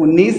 19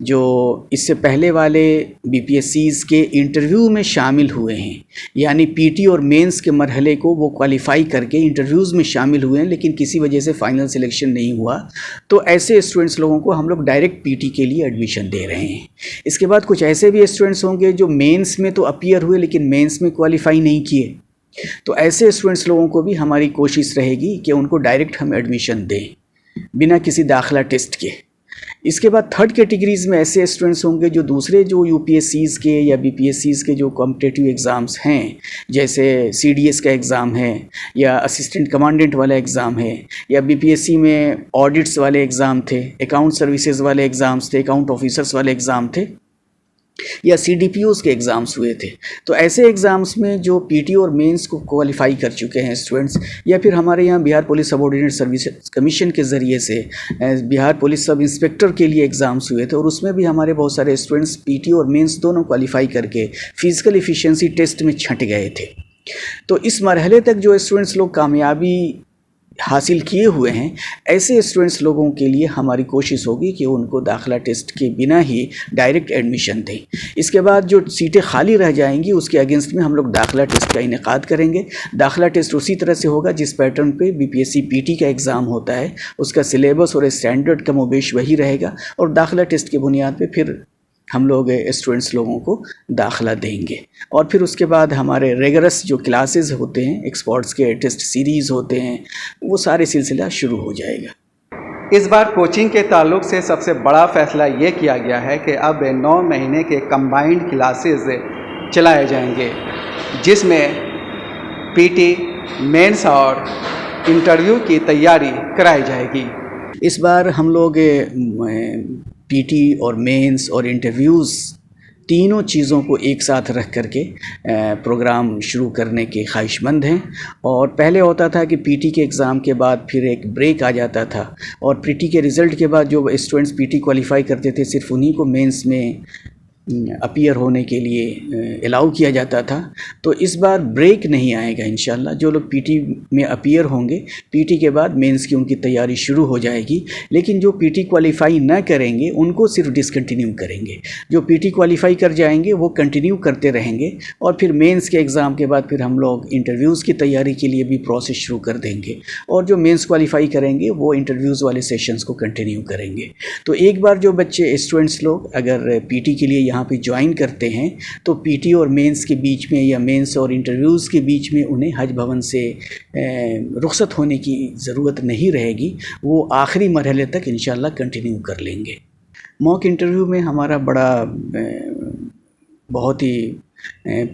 جو اس سے پہلے والے بی پی ایس سیز کے انٹرویو میں شامل ہوئے ہیں، یعنی پی ٹی اور مینس کے مرحلے کو وہ کوالیفائی کر کے انٹرویوز میں شامل ہوئے ہیں لیکن کسی وجہ سے فائنل سلیکشن نہیں ہوا، تو ایسے اسٹوڈنٹس لوگوں کو ہم لوگ ڈائریکٹ پی ٹی کے لیے ایڈمیشن دے رہے ہیں۔ اس کے بعد کچھ ایسے بھی اسٹوڈنٹس ہوں گے جو مینس میں تو اپیئر ہوئے لیکن مینس میں کوالیفائی نہیں کیے، تو ایسے اسٹوڈنٹس لوگوں کو بھی ہماری کوشش رہے گی کہ ان کو ڈائریکٹ ہم ایڈمیشن دیں بنا کسی داخلہ ٹیسٹ کے۔ اس کے بعد تھرڈ کیٹیگریز میں ایسے اسٹوڈنٹس ہوں گے جو دوسرے جو یو پی ایس سیز کے یا بی پی ایس سیز کے جو کمپٹیٹیو ایگزامس ہیں، جیسے سی ڈی ایس کا ایگزام ہے یا اسسٹنٹ کمانڈنٹ والا ایگزام ہے، یا بی پی ایس سی میں آڈٹس والے ایگزام تھے، اکاؤنٹ سروسز والے ایگزامس تھے، اکاؤنٹ آفیسرس والے ایگزام تھے، یا سی ڈی پی اوز کے ایگزامس ہوئے تھے۔ تو ایسے ایگزامس میں جو پی ٹی اور مینس کو کوالیفائی کر چکے ہیں اسٹوڈنٹس، یا پھر ہمارے یہاں بہار پولیس سب آرڈینیٹ سروس کمیشن کے ذریعے سے بہار پولیس سب انسپکٹر کے لیے ایگزامس ہوئے تھے، اور اس میں بھی ہمارے بہت سارے اسٹوڈنٹس پی ٹی اور مینس دونوں کوالیفائی کر کے فزیکل ایفیشینسی ٹیسٹ میں چھنٹ گئے تھے۔ تو اس مرحلے تک جو اسٹوڈنٹس لوگ کامیابی حاصل کیے ہوئے ہیں، ایسے اسٹوڈنٹس لوگوں کے لیے ہماری کوشش ہوگی کہ ان کو داخلہ ٹیسٹ کے بنا ہی ڈائریکٹ ایڈمیشن دیں۔ اس کے بعد جو سیٹیں خالی رہ جائیں گی اس کے اگینسٹ میں ہم لوگ داخلہ ٹیسٹ کا انعقاد کریں گے۔ داخلہ ٹیسٹ اسی طرح سے ہوگا جس پیٹرن پہ B P S C P T کا ایگزام ہوتا ہے، اس کا سلیبس اور اسٹینڈرڈ کم و بیش وہی رہے گا، اور داخلہ ٹیسٹ کی بنیاد پہ پھر ہم لوگ اسٹوڈنٹس لوگوں کو داخلہ دیں گے، اور پھر اس کے بعد ہمارے ریگرس جو کلاسز ہوتے ہیں، ایکسپرٹس کے ٹیسٹ سیریز ہوتے ہیں، وہ سارے سلسلہ شروع ہو جائے گا۔ اس بار کوچنگ کے تعلق سے سب سے بڑا فیصلہ یہ کیا گیا ہے کہ اب 9 مہینے کے کمبائنڈ کلاسز چلائے جائیں گے، جس میں پی ٹی، مینس اور انٹرویو کی تیاری کرائی جائے گی۔ اس بار ہم لوگ پی ٹی اور مینس اور انٹرویوز تینوں چیزوں کو ایک ساتھ رکھ کر کے پروگرام شروع کرنے کے خواہش مند ہیں، اور پہلے ہوتا تھا کہ پی ٹی کے ایگزام کے بعد پھر ایک بریک آ جاتا تھا، اور پی ٹی کے رزلٹ کے بعد جو اسٹوڈنٹس پی ٹی کوالیفائی کرتے تھے صرف انہی کو مینس میں اپیئر ہونے کے لیے الاؤ کیا جاتا تھا۔ تو اس بار بریک نہیں آئے گا انشاءاللہ۔ جو لوگ پی ٹی میں اپیئر ہوں گے، پی ٹی کے بعد مینس کی ان کی تیاری شروع ہو جائے گی، لیکن جو پی ٹی کوالیفائی نہ کریں گے ان کو صرف ڈسکنٹینیو کریں گے۔ جو پی ٹی کوالیفائی کر جائیں گے وہ کنٹینیو کرتے رہیں گے، اور پھر مینس کے ایگزام کے بعد پھر ہم لوگ انٹرویوز کی تیاری کے لیے بھی پروسیس شروع کر دیں گے، اور جو مینس کوالیفائی کریں گے وہ انٹرویوز والے سیشنز کو کنٹینیو کریں گے۔ تو ایک بار جو بچے اسٹوڈنٹس لوگ اگر پی ٹی کے لیے یہاں پہ جوائن کرتے ہیں تو پی ٹی اور مینس کے بیچ میں یا مینس اور انٹرویوز کے بیچ میں انہیں حج بھون سے رخصت ہونے کی ضرورت نہیں رہے گی، وہ آخری مرحلے تک انشاءاللہ کنٹینیو کر لیں گے۔ موک انٹرویو میں ہمارا بڑا بہت ہی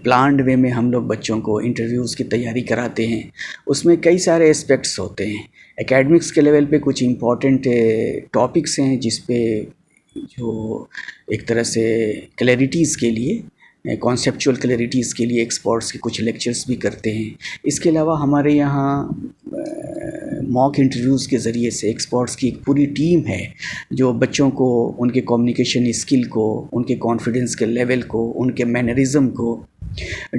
پلانڈ وے میں ہم لوگ بچوں کو انٹرویوز کی تیاری کراتے ہیں۔ اس میں کئی سارے اسپیکٹس ہوتے ہیں۔ اکیڈمکس کے لیول پہ کچھ امپورٹنٹ ٹاپکس ہیں جس پہ جو ایک طرح سے کلیئرٹیز کے لیے، کانسیپچول کلیئرٹیز کے لیے ایکسپرٹس کے کچھ لیکچرز بھی کرتے ہیں۔ اس کے علاوہ ہمارے یہاں موک انٹرویوز کے ذریعے سے ایکسپرٹس کی ایک پوری ٹیم ہے جو بچوں کو ان کے کمیونیکیشن اسکل کو، ان کے کانفیڈنس کے لیول کو، ان کے مینرزم کو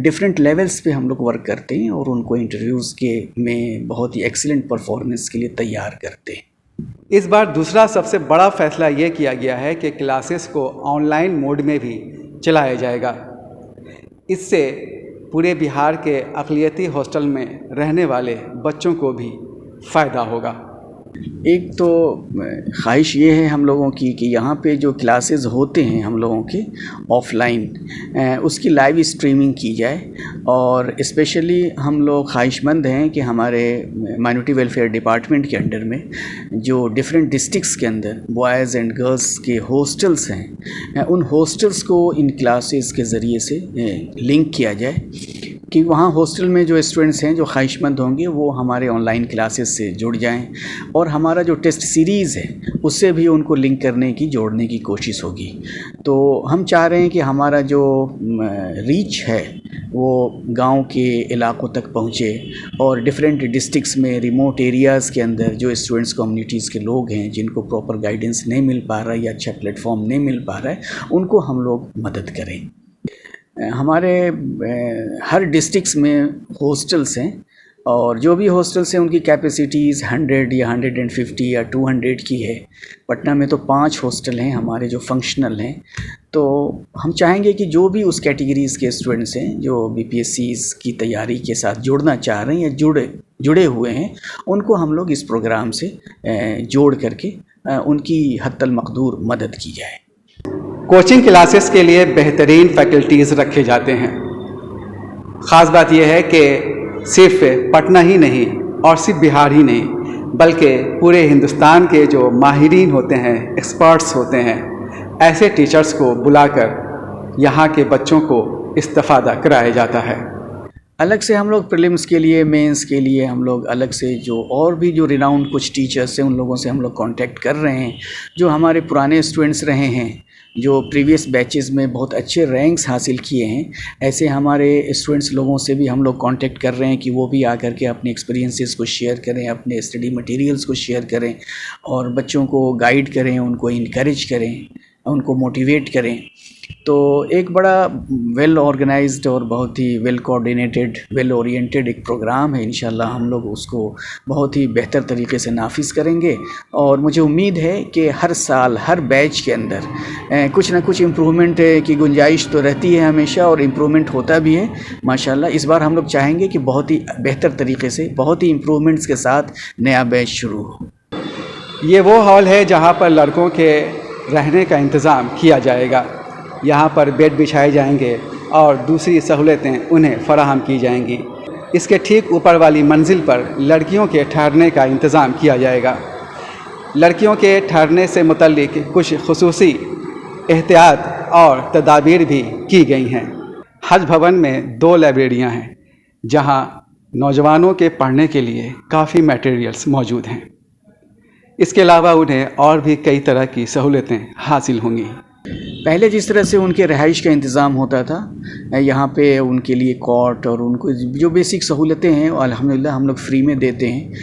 ڈفرینٹ لیولز پہ ہم لوگ ورک کرتے ہیں، اور ان کو انٹرویوز کے میں بہت ہی ایکسیلنٹ پرفارمنس کے لیے تیار کرتے ہیں۔ اس بار دوسرا سب سے بڑا فیصلہ یہ کیا گیا ہے کہ کلاسز کو آن لائن موڈ میں بھی چلایا جائے گا۔ اس سے پورے بہار کے اقلیتی ہاسٹل میں رہنے والے بچوں کو بھی فائدہ ہوگا۔ ایک تو خواہش یہ ہے ہم لوگوں کی کہ یہاں پہ جو کلاسز ہوتے ہیں ہم لوگوں کے آف لائن، اس کی لائیو اسٹریمنگ کی جائے، اور اسپیشلی ہم لوگ خواہش مند ہیں کہ ہمارے مائنورٹی ویلفیئر ڈپارٹمنٹ کے انڈر میں جو ڈفرینٹ ڈسٹرکٹس کے اندر بوائز اینڈ گرلس کے ہاسٹلس ہیں، ان ہاسٹلس کو ان کلاسز کے ذریعے سے لنک کیا جائے کہ وہاں ہاسٹل میں جو اسٹوڈنٹس ہیں جو خواہش مند ہوں گے وہ ہمارے آن لائن کلاسز سے جڑ جائیں، اور ہمارا جو ٹیسٹ سیریز ہے اس سے بھی ان کو لنک کرنے کی، جوڑنے کی کوشش ہوگی۔ تو ہم چاہ رہے ہیں کہ ہمارا جو ریچ ہے وہ گاؤں کے علاقوں تک پہنچے، اور ڈفرینٹ ڈسٹرکٹس میں ریموٹ ایریاز کے اندر جو اسٹوڈنٹس کمیونٹیز کے لوگ ہیں جن کو پراپر گائیڈنس نہیں مل پا رہا ہے یا اچھا پلیٹ فارم نہیں مل پا رہا ہے، ان کو ہم لوگ مدد کریں۔ ہمارے ہر ڈسٹرکٹس میں ہاسٹلس ہیں اور جو بھی ہاسٹلس ہیں ان کی کیپیسٹیز 100 یا 150 یا 200 کی ہے. پٹنہ میں تو 5 ہاسٹل ہیں ہمارے جو فنکشنل ہیں. تو ہم چاہیں گے کہ جو بھی اس کیٹیگریز کے اسٹوڈنٹس ہیں جو بی پی ایس سیز کی تیاری کے ساتھ جڑنا چاہ رہے ہیں یا جڑے ہوئے ہیں, ان کو ہم لوگ اس پروگرام سے جوڑ کر کے ان کی حتی المقدور مدد کی جائے. کوچنگ کلاسز کے لیے بہترین فیکلٹیز رکھے جاتے ہیں. خاص بات یہ ہے کہ صرف پٹنہ ہی نہیں اور صرف بہار ہی نہیں بلکہ پورے ہندوستان کے جو ماہرین ہوتے ہیں, ایکسپرٹس ہوتے ہیں, ایسے ٹیچرز کو بلا کر یہاں کے بچوں کو استفادہ کرایا جاتا ہے. الگ سے ہم لوگ پریلیمز کے لیے, مینس کے لیے ہم لوگ الگ سے جو اور بھی جو ریناؤنڈ کچھ ٹیچرس ہیں ان لوگوں سے ہم لوگ کانٹیکٹ کر رہے ہیں, جو ہمارے پرانے اسٹوڈنٹس رہے ہیں, جو پریویس بیچز میں بہت اچھے رینکس حاصل کیے ہیں. ایسے ہمارے اسٹوڈنٹس لوگوں سے بھی ہم لوگ کانٹیکٹ کر رہے ہیں کہ وہ بھی آ کر کے اپنے ایکسپیرینسز کو شیئر کریں, اپنے اسٹڈی مٹیریلز کو شیئر کریں اور بچوں کو گائیڈ کریں, ان کو انکریج کریں, ان کو موٹیویٹ کریں. تو ایک بڑا ویل آرگنائزڈ اور بہت ہی ویل کوآرڈینیٹڈ, ویل اورینٹڈ ایک پروگرام ہے. انشاءاللہ ہم لوگ اس کو بہت ہی بہتر طریقے سے نافذ کریں گے اور مجھے امید ہے کہ ہر سال ہر بیچ کے اندر کچھ نہ کچھ امپرومنٹ کی گنجائش تو رہتی ہے ہمیشہ اور امپرومنٹ ہوتا بھی ہے ماشاءاللہ. اس بار ہم لوگ چاہیں گے کہ بہت ہی بہتر طریقے سے, بہت ہی امپرومنٹس کے ساتھ نیا بیچ شروع ہو. یہ وہ ہال ہے جہاں پر لڑکوں کے رہنے کا انتظام کیا جائے گا. یہاں پر بیڈ بچھائے جائیں گے اور دوسری سہولتیں انہیں فراہم کی جائیں گی. اس کے ٹھیک اوپر والی منزل پر لڑکیوں کے ٹھہرنے کا انتظام کیا جائے گا. لڑکیوں کے ٹھہرنے سے متعلق کچھ خصوصی احتیاط اور تدابیر بھی کی گئی ہیں. حج بھون میں 2 لائبریریاں ہیں جہاں نوجوانوں کے پڑھنے کے لیے کافی میٹیریلز موجود ہیں. اس کے علاوہ انہیں اور بھی کئی طرح کی سہولتیں حاصل ہوں گی. پہلے جس طرح سے ان کے رہائش کا انتظام ہوتا تھا, یہاں پہ ان کے لیے کاٹ اور ان کو جو بیسک سہولتیں ہیں الحمدللہ ہم لوگ فری میں دیتے ہیں.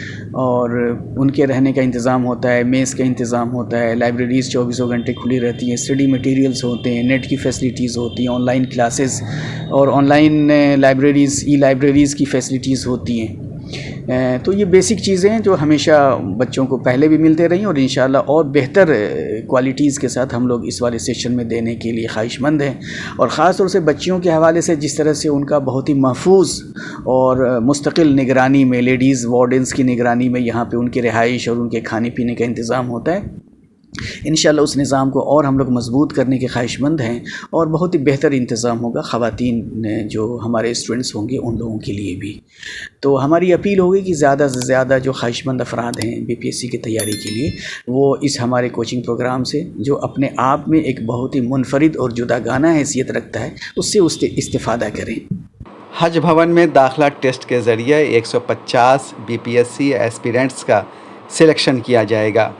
اور ان کے رہنے کا انتظام ہوتا ہے, میس کا انتظام ہوتا ہے, لائبریریز 24 گھنٹے کھلی رہتی ہیں, اسٹڈی مٹیریلز ہوتے ہیں, نیٹ کی فیسلٹیز ہوتی ہیں, آن لائن کلاسز اور on line libraries, E libraries کی فیسلٹیز ہوتی ہیں. تو یہ بیسک چیزیں ہیں جو ہمیشہ بچوں کو پہلے بھی ملتے رہیں اور انشاءاللہ اور بہتر کوالٹیز کے ساتھ ہم لوگ اس والے سیشن میں دینے کے لیے خواہش مند ہیں. اور خاص طور سے بچیوں کے حوالے سے جس طرح سے ان کا بہت ہی محفوظ اور مستقل نگرانی میں, لیڈیز وارڈنز کی نگرانی میں یہاں پہ ان کی رہائش اور ان کے کھانے پینے کا انتظام ہوتا ہے. انشاءاللہ اس نظام کو اور ہم لوگ مضبوط کرنے کے خواہش مند ہیں اور بہت ہی بہتر انتظام ہوگا خواتین جو ہمارے اسٹوڈنٹس ہوں گے ان لوگوں کے لیے بھی. تو ہماری اپیل ہوگی کہ زیادہ سے زیادہ جو خواہش مند افراد ہیں بی پی ایس سی کی تیاری کے لیے وہ اس ہمارے کوچنگ پروگرام سے, جو اپنے آپ میں ایک بہت ہی منفرد اور جداگانہ حیثیت رکھتا ہے, اس سے استفادہ کریں. حج بھون میں داخلہ ٹیسٹ کے ذریعے 150 بی پی ایس سی ایسپیرنٹس کا سلیکشن کیا جائے گا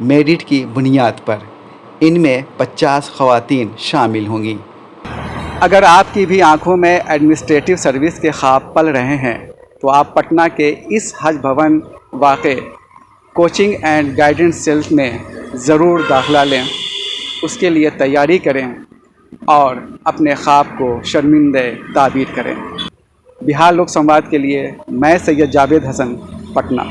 میرٹ کی بنیاد پر. ان میں 50 خواتین شامل ہوں گی. اگر آپ کی بھی آنکھوں میں ایڈمنسٹریٹو سروس کے خواب پل رہے ہیں تو آپ پٹنہ کے اس حج بھون واقع کوچنگ اینڈ گائیڈنس سیل میں ضرور داخلہ لیں. اس کے لیے تیاری کریں اور اپنے خواب کو شرمندہ تعبیر کریں. بہار لوک سنواد کے لیے میں سید جاوید حسن, پٹنہ.